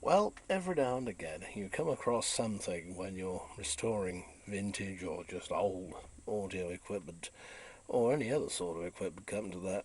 Well, every now and again you come across something when you're restoring vintage or just old audio equipment or any other sort of equipment come to that,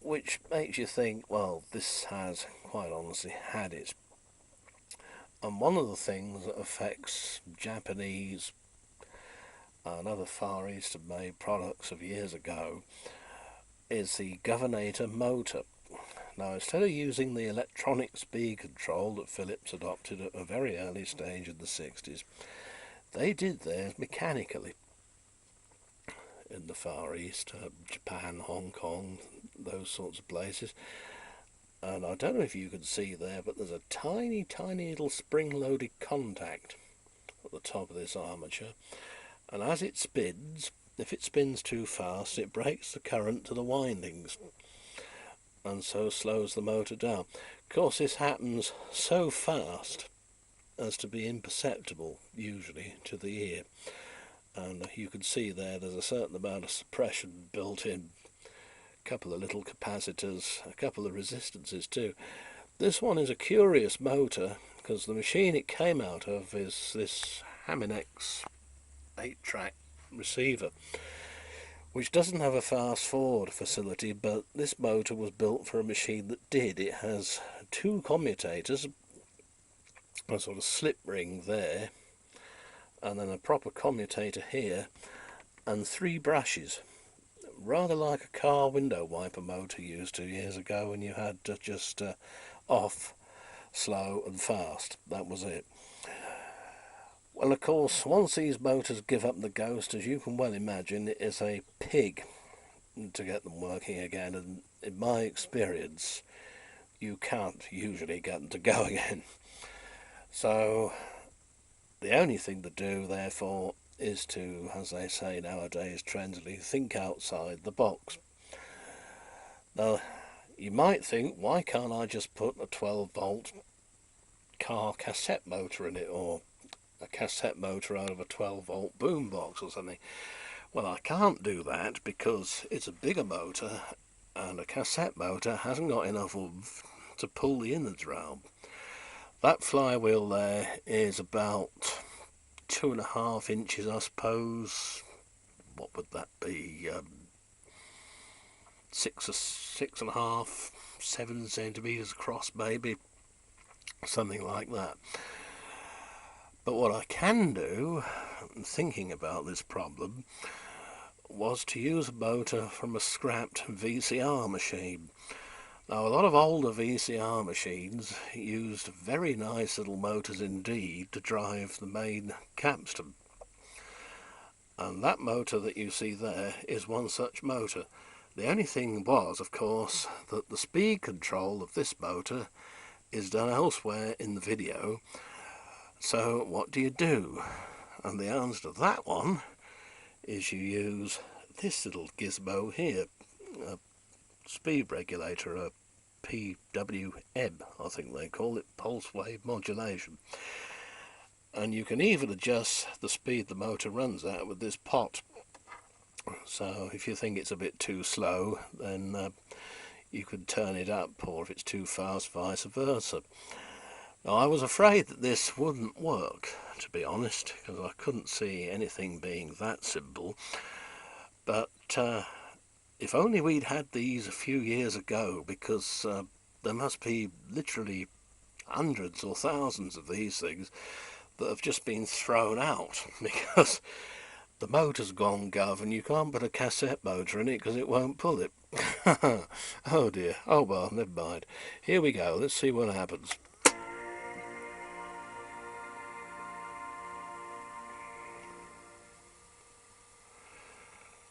which makes you think, well, this has quite honestly had its. And one of the things that affects Japanese and other Far Eastern made products of years ago is the governator motor. Now, instead of using the electronic speed control that Philips adopted at a very early stage in the 60s, they did theirs mechanically in the Far East, Japan, Hong Kong, those sorts of places. And I don't know if you can see there, but there's a tiny, tiny little spring-loaded contact at the top of this armature. And as it spins, if it spins too fast, it breaks the current to the windings and so slows the motor down. Of course, this happens so fast as to be imperceptible, usually, to the ear. And you can see there's a certain amount of suppression built in. A couple of little capacitors, a couple of resistances too. This one is a curious motor because the machine it came out of is this Haminex 8-track receiver, which doesn't have a fast forward facility, but this motor was built for a machine that did. It has two commutators, a sort of slip ring there, and then a proper commutator here, and three brushes, rather like a car window wiper motor used to years ago when you had just off, slow and fast. That was it. Well, of course, once these motors give up the ghost, as you can well imagine, it is a pig to get them working again, and in my experience, you can't usually get them to go again. So, the only thing to do, therefore, is to, as they say nowadays, trenchily, think outside the box. Now, you might think, why can't I just put a 12-volt car cassette motor in it, or a cassette motor out of a 12-volt boombox or something? Well, I can't do that because it's a bigger motor and a cassette motor hasn't got enough oomph to pull the innards round. That flywheel there is about 2.5 inches, I suppose. What would that be? 6.5, 7 centimetres across, maybe. Something like that. But what I can do, thinking about this problem, was to use a motor from a scrapped VCR machine. Now, a lot of older VCR machines used very nice little motors indeed to drive the main capstan. And that motor that you see there is one such motor. The only thing was, of course, that the speed control of this motor is done elsewhere in the video. So what do you do? And the answer to that one is you use this little gizmo here, a speed regulator, a PWM, I think they call it, pulse wave modulation. And you can even adjust the speed the motor runs at with this pot. So if you think it's a bit too slow, then you could turn it up, or if it's too fast, vice versa. Now, I was afraid that this wouldn't work, to be honest, because I couldn't see anything being that simple. But if only we'd had these a few years ago, because there must be literally hundreds or thousands of these things that have just been thrown out because the motor's gone gov and you can't put a cassette motor in it because it won't pull it. Oh dear. Oh well, never mind. Here we go. Let's see what happens.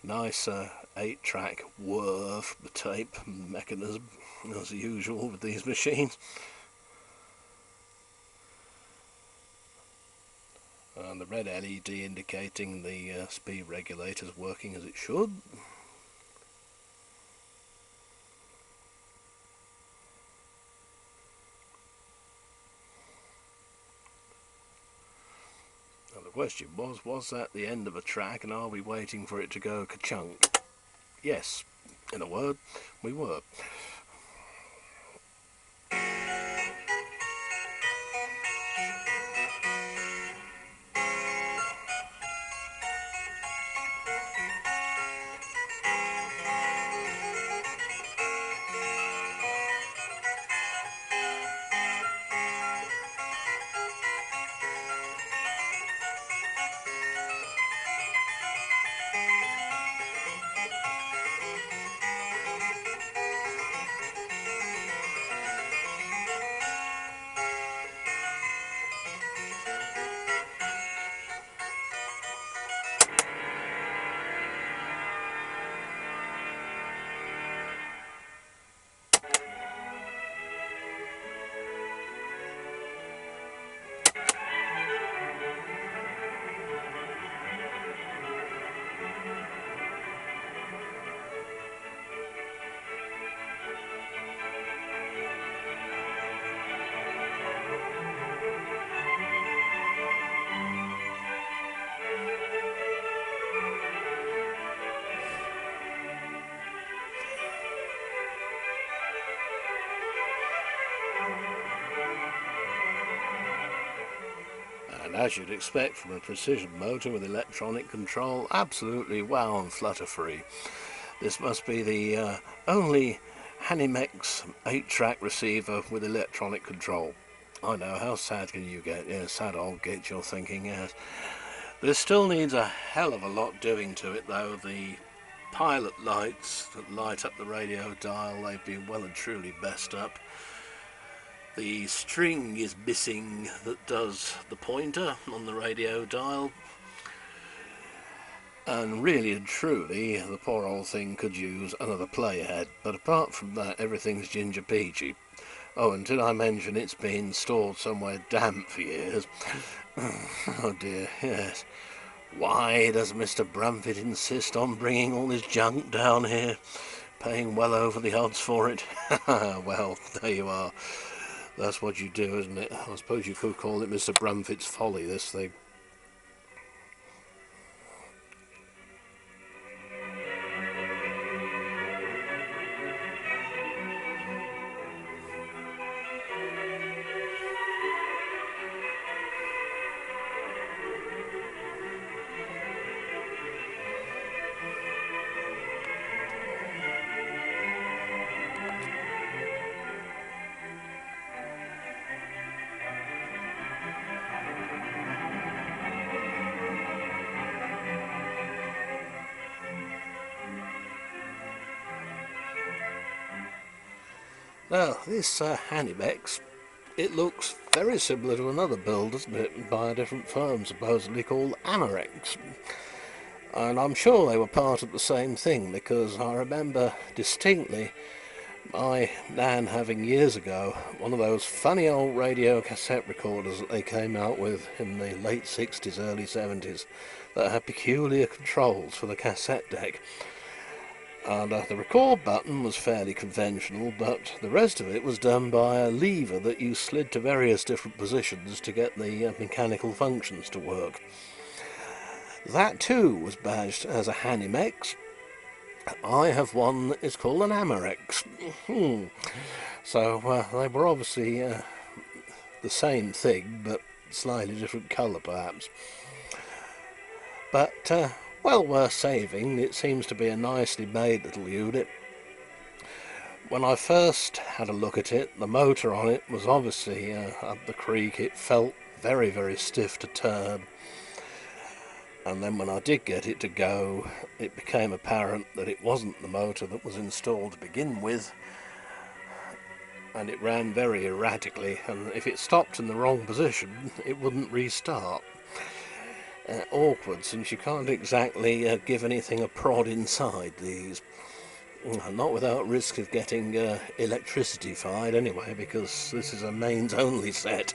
Nice 8-track whirr tape mechanism, as usual with these machines. And the red LED indicating the speed regulator is working as it should. Now the question was that the end of a track, and are we waiting for it to go ka-chunk? Yes, in a word, we were. And as you'd expect from a precision motor with electronic control, absolutely wow and flutter free. This must be the only Haminex 8-track receiver with electronic control. I know, how sad can you get? Yeah, sad old git, you're thinking, yes. This still needs a hell of a lot doing to it though. The pilot lights that light up the radio dial, they've been well and truly messed up. The string is missing that does the pointer on the radio dial. And really and truly, the poor old thing could use another playhead. But apart from that, everything's ginger peachy. Oh, and did I mention it's been stored somewhere damp for years? Oh dear, yes. Why does Mr. Brumfitt insist on bringing all his junk down here, paying well over the odds for it? Well, there you are. That's what you do, isn't it? I suppose you could call it Mr. Brumfitt's folly, this thing. Now, this Haminex, it looks very similar to another build, doesn't it, by a different firm, supposedly called Haminex. And I'm sure they were part of the same thing, because I remember distinctly my nan having years ago one of those funny old radio cassette recorders that they came out with in the late 60s, early 70s, that had peculiar controls for the cassette deck. And the record button was fairly conventional, but the rest of it was done by a lever that you slid to various different positions to get the mechanical functions to work. That too was badged as a Haminex. I have one that is called an Haminex. So they were obviously the same thing, but slightly different colour perhaps. But well worth saving. It seems to be a nicely made little unit. When I first had a look at it, the motor on it was obviously up the creek. It felt very, very stiff to turn. And then when I did get it to go, it became apparent that it wasn't the motor that was installed to begin with. And it ran very erratically, and if it stopped in the wrong position, it wouldn't restart. Awkward, since you can't exactly give anything a prod inside these. Not without risk of getting electricity-fied anyway, because this is a mains only set.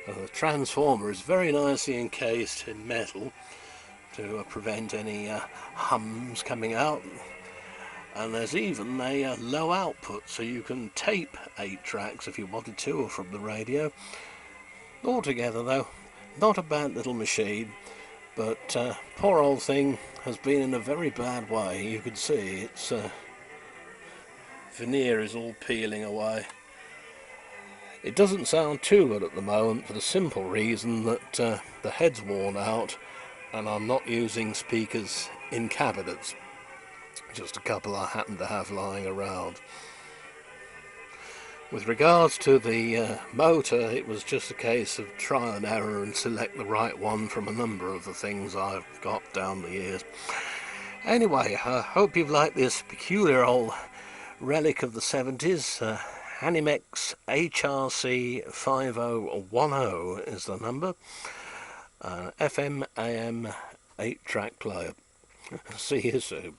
The transformer is very nicely encased in metal to prevent any hums coming out. And there's even a low output, so you can tape 8 tracks if you wanted to, or from the radio. Altogether though, not a bad little machine, but poor old thing has been in a very bad way. You can see its veneer is all peeling away. It doesn't sound too good at the moment for the simple reason that the head's worn out and I'm not using speakers in cabinets. Just a couple I happen to have lying around. With regards to the motor, it was just a case of trial and error and select the right one from a number of the things I've got down the years. Anyway, I hope you've liked this peculiar old relic of the 70s. Haminex HRC 5010 is the number. FM AM 8-track player. See you soon.